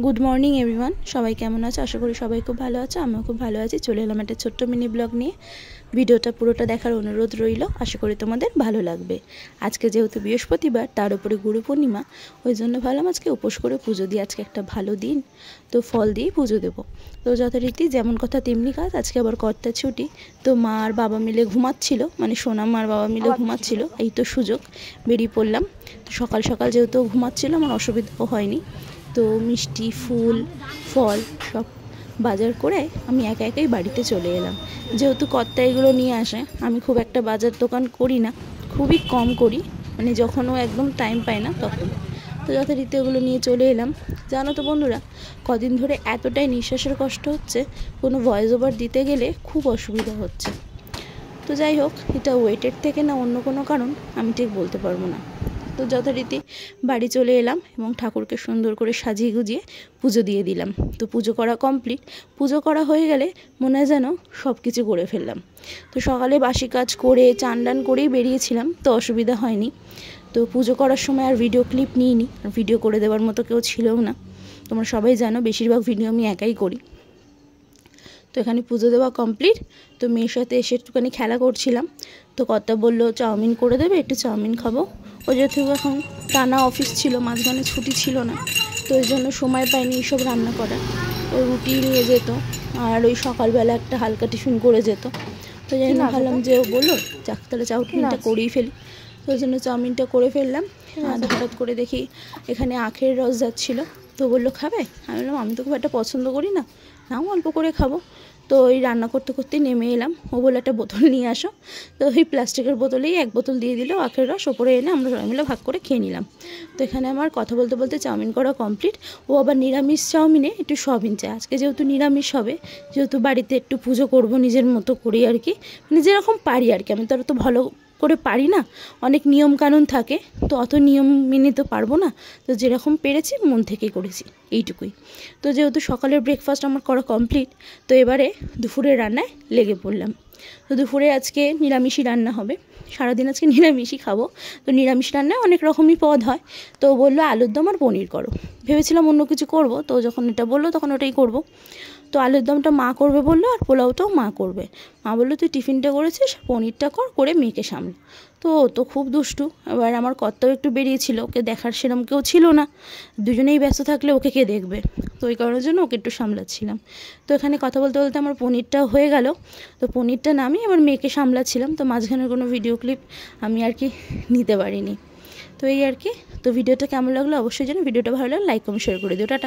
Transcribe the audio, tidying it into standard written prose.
Good morning everyone, সবাই কেমন আছে? আশা করি সবাই খুব ভালো আছে। আমিও খুব ভালো আছি। চলে এলাম একটা ছোট্ট মিনি ব্লগ নিয়ে। ভিডিওটা পুরোটা দেখার অনুরোধ রইল, আশা করি তোমাদের ভালো লাগবে। আজকে যেহেতু বৃহস্পতিবার, তার উপরে গুরু পূর্ণিমা, ওই জন্য ভাবলাম আজকে উপোস করে পুজো দিয়ে, আজকে একটা ভালো দিন, তো ফল দিয়ে পুজো দেবো। তো যথারীতি যেমন কথা তেমনি কাজ। আজকে আবার কর্তার ছুটি, তো মা আর বাবা মিলে ঘুমাচ্ছিল, মানে সোনা মা আর বাবা মিলে ঘুমাচ্ছিল। এই তো সুযোগ, বেরিয়ে পড়লাম। সকাল সকাল যেহেতু ঘুমাচ্ছিল, আমার অসুবিধাও হয়নি। তো মিষ্টি, ফুল, ফল সব বাজার করে আমি একা একাই বাড়িতে চলে এলাম। যেহেতু কর্তা এগুলো নিয়ে আসে, আমি খুব একটা বাজার দোকান করি না, খুবই কম করি, মানে যখনও একদম টাইম পাই না তখন। তো যথারীতি ওগুলো নিয়ে চলে এলাম। জানো তো বন্ধুরা, কদিন ধরে এতটাই নিঃশ্বাসের কষ্ট হচ্ছে, কোনো ভয়েস ওভার দিতে গেলে খুব অসুবিধা হচ্ছে। তো যাই হোক, এটা ওয়েটের থেকে না অন্য কোনো কারণ আমি ঠিক বলতে পারবো না। তো যথারীতি বাড়ি চলে এলাম এবং ঠাকুরকে সুন্দর করে সাজিয়ে গুজিয়ে পুজো দিয়ে দিলাম। তো পুজো করা কমপ্লিট। পুজো করা হয়ে গেলে মনে হয় যেন সব কিছু করে ফেললাম। তো সকালে বাসি কাজ করে চান টান করেই বেরিয়েছিলাম, তো অসুবিধা হয়নি। তো পুজো করার সময় আর ভিডিও ক্লিপ নিইনি, আর ভিডিও করে দেওয়ার মতো কেউ ছিলও না। তোমরা সবাই জানো বেশিরভাগ ভিডিও আমি একাই করি। তো এখানে পুজো দেওয়া কমপ্লিট। তো মেয়ের সাথে এসে একটুখানি খেলা করছিলাম। তো কর্তা বললো চাউমিন করে দেবে, একটু চাউমিন খাবো। ও যেহেতু এখন টানা অফিস ছিল, মাঝখানে ছুটি ছিল না, তো ওই জন্য সময় পাইনি এইসব রান্না করার। ও রুটি নিয়ে যেত, আর ওই সকালবেলা একটা হালকা টিফিন করে যেত। তো যাই না, ভাবলাম যে ও বললো যাক তাহলে চাউমিনটা করেই ফেলি। তো ওই জন্য চাউমিনটা করে ফেললাম। আর হঠাৎ করে দেখি এখানে আখের রস যাচ্ছিলো। তো বললো খাবে? আমি বললাম আমি তো খুব একটা পছন্দ করি না, নাও অল্প করে খাবো। তো ওই রান্না করতে করতেই নেমে এলাম। ও বলে একটা বোতল নিয়ে আসো। তো ওই প্লাস্টিকের বোতলেই এক বোতল দিয়ে দিল আখের রস, ওপরে এনে আমরা সবাই মিলে ভাগ করে খেয়ে নিলাম। তো এখানে আমার কথা বলতে বলতে চাউমিন করা কমপ্লিট। ও আবার নিরামিষ চাউমিনে একটু সয়াবিন চায়। আজকে যেহেতু নিরামিষ হবে, যেহেতু বাড়িতে একটু পুজো করব নিজের মতো করি আর কি, মানে যেরকম পারি আর কি। আমি তো আর তো ভালো করে পারি না, অনেক নিয়ম কানুন থাকে, তো অত নিয়ম মেনে তো পারবো না। তো যেরকম পেরেছি মন থেকেই করেছি, এইটুকুই। তো যেহেতু সকালের ব্রেকফাস্ট আমার করা কমপ্লিট, তো এবারে দুপুরের রান্নায় লেগে পড়লাম। তো দুপুরে আজকে নিরামিষই রান্না হবে, সারাদিন আজকে নিরামিষই খাবো। তো নিরামিষ রান্নায় অনেক রকমই পদ হয়। তো বললো আলুর দম আর পনির করো। ভেবেছিলাম অন্য কিছু করব, তো যখন এটা বললো তখন ওটাই করব। তো আলুর দমটা মা করবে বললো, আর পোলাওটাও মা করবে। মা বললো তুই টিফিনটা করেছিস, পনিরটা করে মেয়েকে সামলা। তো ও তো খুব দুষ্টু। এবার আমার কর্তাও একটু বেরিয়েছিল, ওকে দেখার সেরকম কেউ ছিল না, দুজনেই ব্যস্ত থাকলে ওকে কে দেখবে। তো ওই কারণের জন্য ওকে একটু সামলাচ্ছিলাম। তো এখানে কথা বলতে বলতে আমার পনিরটাও হয়ে গেল। তো পনিরটা নামিয়ে আমার মেয়েকে সামলাচ্ছিলাম। তো মাঝখানের কোনো ভিডিও ক্লিপ আমি আর কি নিতে পারিনি। তো এই আর কি। তো ভিডিওটা কেমন লাগলো অবশ্যই জানো। ভিডিওটা ভালো লাগলে লাইক কমেন্ট শেয়ার করে দিও। টাটা।